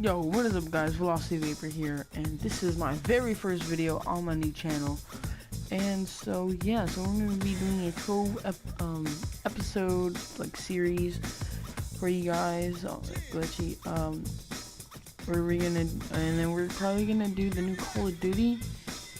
Yo, what is up guys, Velocity Vapor here, and this is my very first video on my new channel. And so yeah, so we're going to be doing a Trove episode, like, series for you guys, glitchy, where we're gonna, and then we're probably gonna do the new Call of Duty.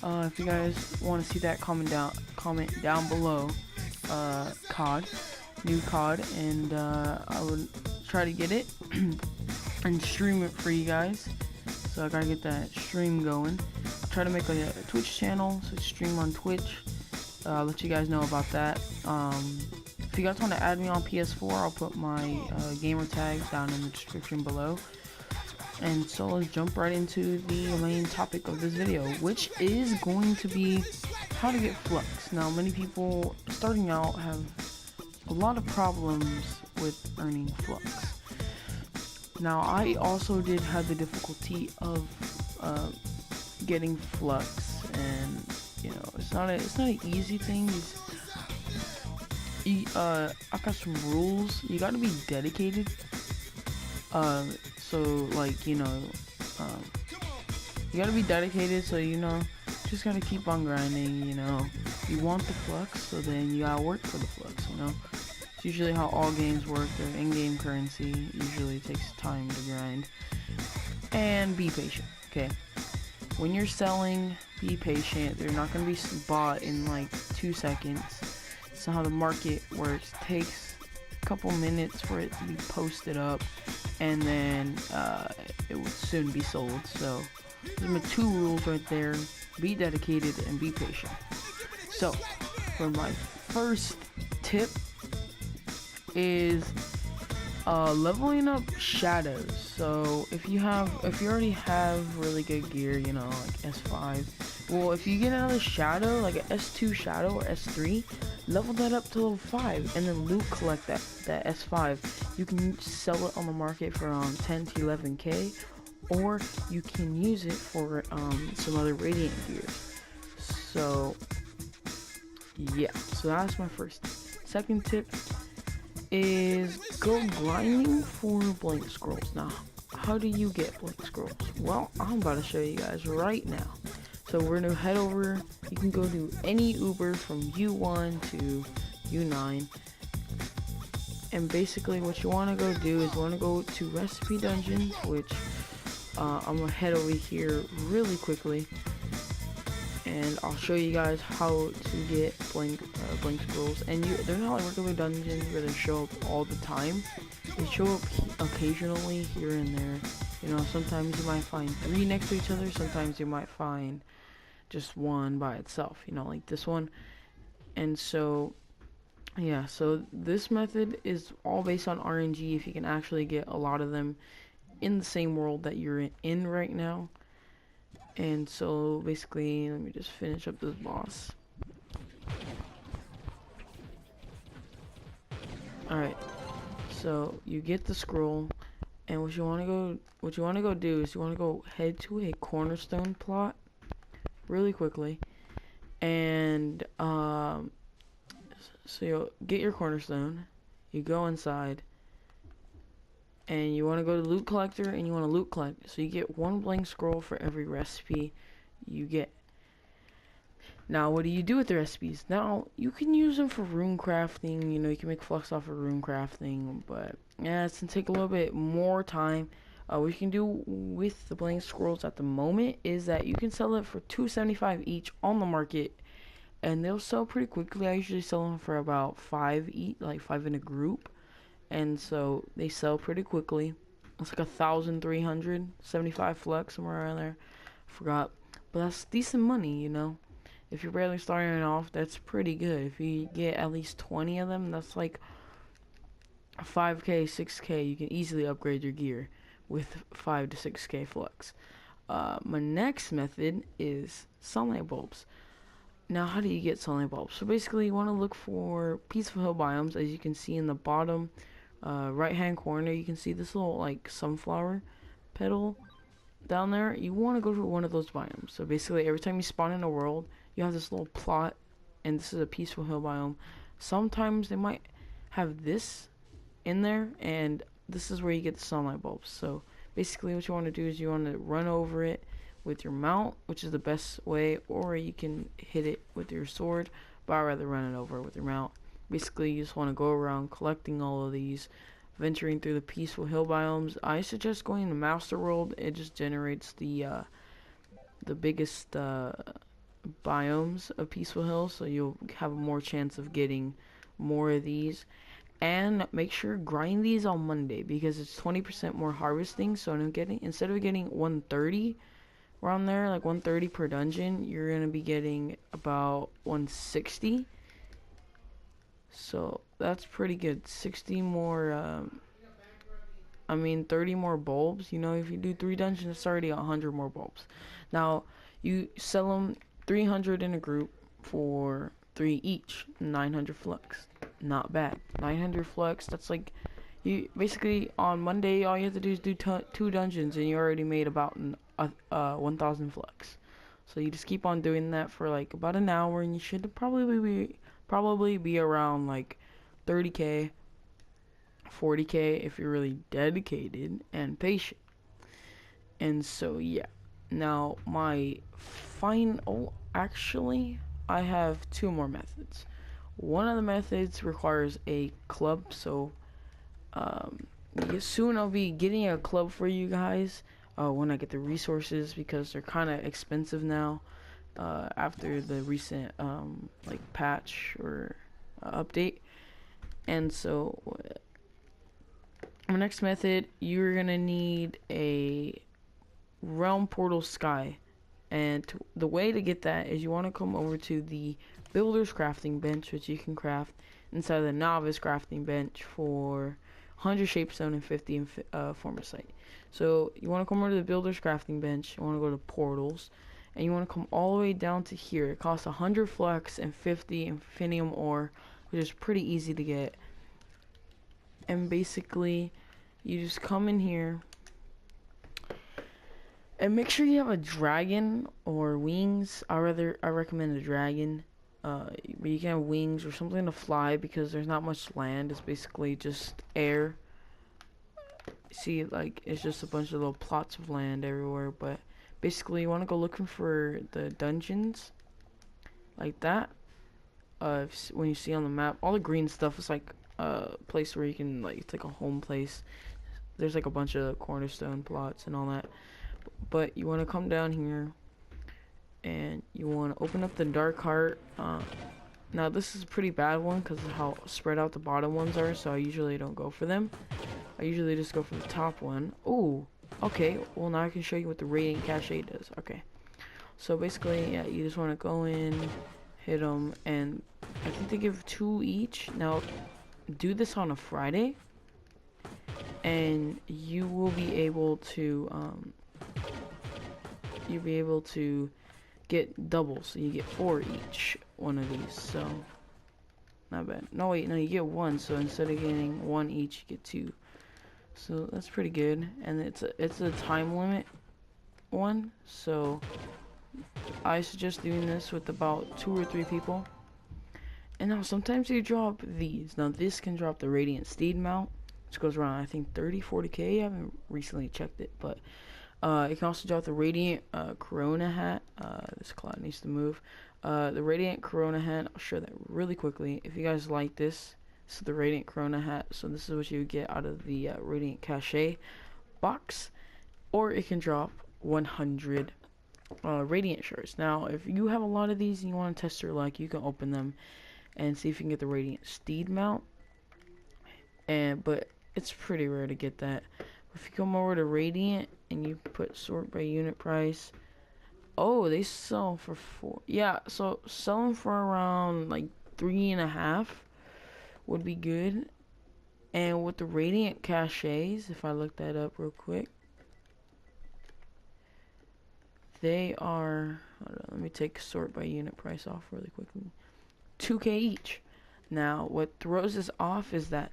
If you guys want to see that, comment down below, new COD, and I would try to get it and stream it for you guys. So I gotta get that stream going. I'll try to make a Twitch channel, so stream on Twitch. I'll let you guys know about that. If you guys want to add me on PS4, I'll put my gamer tags down in the description below. And so let's jump right into the main topic of this video, which is going to be how to get Flux. Now, many people starting out have a lot of problems with earning Flux. Now, I also did have the difficulty of getting Flux, and you know, it's not an easy thing. I've got some rules. You got to be dedicated. So like, you know, you got to be dedicated. So, you know, just gotta keep on grinding. You know, you want the Flux, so then you gotta work for the Flux. You know. It's usually how all games work. Their in-game currency usually takes time to grind. And be patient, okay? When you're selling, be patient. They're not going to be bought in like 2 seconds. That's not how the market works. It takes a couple minutes for it to be posted up, and then it will soon be sold. So those are my 2 rules right there. Be dedicated and be patient. So for my first tip is leveling up shadows. So if you already have really good gear, you know, like S5, well, if you get another shadow, like an S2 shadow or S3, level that up to level 5 and then loot collect that S5. You can sell it on the market for around 10 to 11k, or you can use it for some other radiant gear. So yeah, so that's my first tip. Second tip is go grinding for blank scrolls. Now, how do you get blank scrolls? Well, I'm about to show you guys right now. So we're gonna head over. You can go to any Uber from U1 to U9, and basically what you want to go do is you want to go to recipe dungeons, which I'm gonna head over here really quickly, and I'll show you guys how to get blank scrolls. And they're not like regular dungeons where they show up all the time. They show up occasionally here and there. You know, sometimes you might find 3 next to each other. Sometimes you might find just 1 by itself. You know, like this one. And so, yeah. So this method is all based on RNG. If you can actually get a lot of them in the same world that you're in right now. And so basically, let me just finish up this boss. Alright, so you get the scroll, and what you want to go do is you want to go head to a cornerstone plot really quickly, and so you'll get your cornerstone, you go inside, and you want to go to loot collector, and you want to loot collect. So you get 1 blank scroll for every recipe you get. Now, what do you do with the recipes? Now, you can use them for rune crafting. You know, you can make Flux off of rune crafting, but yeah, it's gonna take a little bit more time. What you can do with the blank scrolls at the moment is that you can sell it for $2.75 each on the market, and they'll sell pretty quickly. I usually sell them for about 5 each, like 5 in a group. And so they sell pretty quickly. It's like 1,375 Flux, somewhere around there. Forgot, but that's decent money, you know. If you're barely starting off, that's pretty good. If you get at least 20 of them, that's like 5k, 6k. You can easily upgrade your gear with 5 to 6k Flux. My next method is sunlight bulbs. Now, how do you get sunlight bulbs? So basically, you want to look for peaceful hill biomes. As you can see in the bottom right hand corner, you can see this little like sunflower petal down there. You want to go to one of those biomes. So basically, every time you spawn in a world, you have this little plot, and this is a peaceful hill biome. Sometimes they might have this in there, and this is where you get the sunlight bulbs. So Basically what you want to do is you want to run over it with your mount, which is the best way, or you can hit it with your sword, but I'd rather run it over with your mount. Basically you just want to go around collecting all of these, venturing through the peaceful hill biomes. I suggest going to Master World. It just generates the biggest biomes of peaceful hills, so you'll have more chance of getting more of these. And make sure grind these on Monday, because it's 20% more harvesting. So instead of getting 130 around there, like 130 per dungeon, you're gonna be getting about 160. So that's pretty good. 60 more 30 more bulbs. You know, if you do 3 dungeons, it's already 100 more bulbs. Now you sell them 300 in a group for 3 each, 900 flux. Not bad. 900 flux. That's like, you basically on Monday all you have to do is do 2 dungeons and you already made about 1,000 flux. So you just keep on doing that for like about an hour, and you should probably be around like 30k, 40k if you're really dedicated and patient. And so yeah. Now my final, actually I have 2 more methods. One of the methods requires a club, so soon I'll be getting a club for you guys when I get the resources, because they're kind of expensive now after the recent like patch or update. And so my next method, you're gonna need a realm portal sky, and the way to get that is you want to come over to the builder's crafting bench, which you can craft inside of the novice crafting bench for 100 shapestone and 50 in formicite. So you want to come over to the builder's crafting bench, you want to go to portals, and you want to come all the way down to here. It costs 100 flux and 50 infinium ore, which is pretty easy to get. And basically you just come in here and make sure you have a dragon or wings. I recommend a dragon. But you can have wings or something to fly, because there's not much land. It's basically just air. See, like, it's just a bunch of little plots of land everywhere. But basically you want to go looking for the dungeons like that. When you see on the map, all the green stuff is like a place where you can, like, it's like a home place. There's like a bunch of cornerstone plots and all that. But you want to come down here and you want to open up the dark heart. Now this is a pretty bad one because of how spread out the bottom ones are, so I usually don't go for them. I usually just go for the top one. Ooh, okay, well now I can show you what the radiant cachet does. Okay, so basically, yeah, you just want to go in, hit them, and I think they give 2 each. Now do this on a Friday and you will be able to get doubles, so you get 4 each one of these, so not bad. No wait, no, you get 1, so instead of getting 1 each, you get 2, so that's pretty good. And it's a time limit one, so I suggest doing this with about 2 or 3 people. And now sometimes you drop these. Now this can drop the radiant steed mount, which goes around I think 30-40k. I haven't recently checked it, but it can also drop the radiant corona hat. This cloud needs to move. The radiant corona hat, I'll show that really quickly. If you guys like this is the radiant corona hat. So this is what you get out of the radiant cachet box. Or it can drop 100 radiant shards. Now if you have a lot of these and you want to test your luck, you can open them and see if you can get the radiant steed mount. But it's pretty rare to get that. If you come over to radiant and you put sort by unit price, oh, they sell for 4. Yeah, so sell them for around like 3.5 would be good. And with the radiant cachets, if I look that up real quick, they are, hold on, let me take sort by unit price off really quickly, 2k each. Now what throws this off is that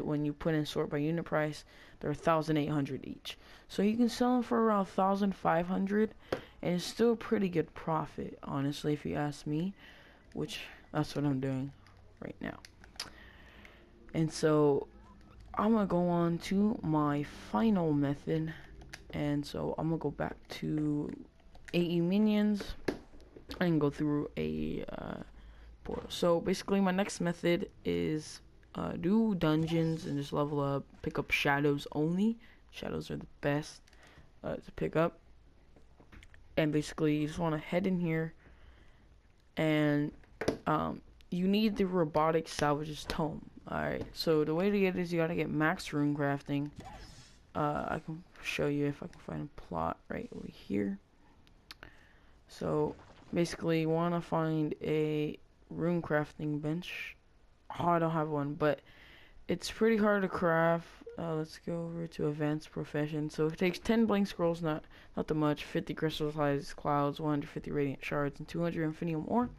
when you put in sort by unit price, they're 1,800 each. So you can sell them for around 1,500, and it's still a pretty good profit, honestly, if you ask me, which that's what I'm doing right now. And so I'm gonna go on to my final method, and so I'm gonna go back to AE minions and go through a portal. So basically my next method is do dungeons and just level up, pick up shadows only. Shadows are the best to pick up. And basically you just want to head in here, and you need the robotic salvages tome. Alright, so the way to get it is you gotta get max rune crafting. I can show you if I can find a plot right over here. So basically you want to find a rune crafting bench. Oh, I don't have one, but it's pretty hard to craft. Let's go over to advanced profession. So it takes 10 blank scrolls, not that much, 50 crystallized clouds, 150 radiant shards, and 200 infinium ore.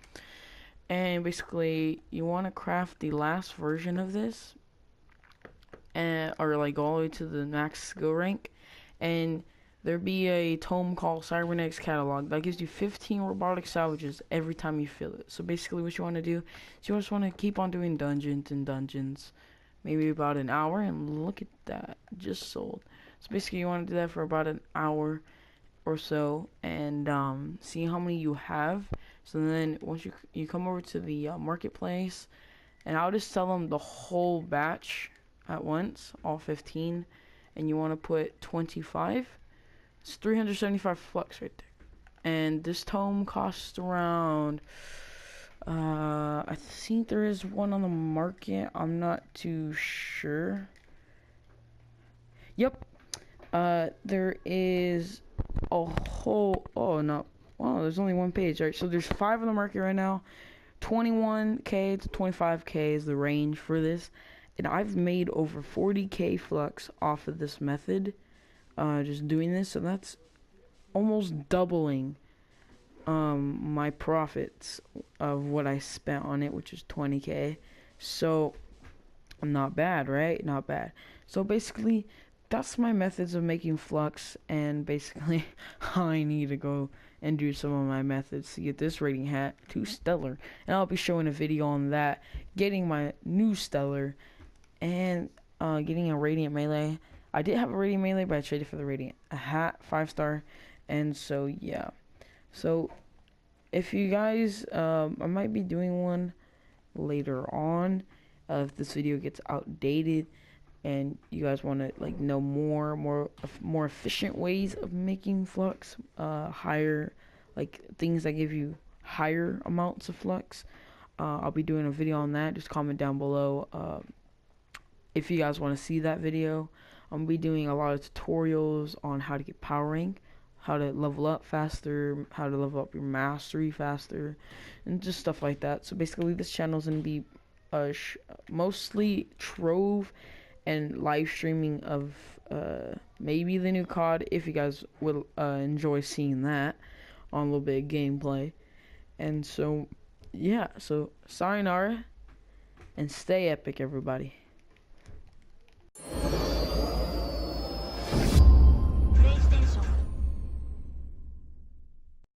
And basically you want to craft the last version of this, and or like go all the way to the max skill rank, and there be a tome called Cybernetics Catalog that gives you 15 robotic salvages every time you fill it. So basically what you want to do is you just want to keep on doing dungeons and dungeons, maybe about an hour, and look at that, just sold. So basically you want to do that for about an hour or so, and see how many you have. So then once you come over to the marketplace, and I'll just sell them the whole batch at once, all 15, and you want to put 25. It's 375 flux right there. And this tome costs around, I think there is one on the market, I'm not too sure. Yep, there is a whole, oh no, wow, there's only one page, right? So there's 5 on the market right now. 21k to 25k is the range for this, and I've made over 40k flux off of this method, just doing this. So that's almost doubling my profits of what I spent on it, which is 20k. So not bad, right? Not bad. So basically that's my methods of making flux, and basically I need to go and do some of my methods to get this rating hat to stellar, and I'll be showing a video on that, getting my new stellar, and getting a radiant melee. I did have a radiant melee, but I traded for the radiant hat, 5-star, and so yeah. So if you guys, I might be doing one later on if this video gets outdated and you guys want to like know more efficient ways of making flux, higher, like things that give you higher amounts of flux. I'll be doing a video on that. Just comment down below if you guys want to see that video. I'm gonna be doing a lot of tutorials on how to get power rank, how to level up faster, how to level up your mastery faster, and just stuff like that. So basically this channel is gonna be mostly Trove and live streaming of maybe the new COD, if you guys will enjoy seeing that, on a little bit of gameplay. And so yeah, so sayonara and stay epic, everybody.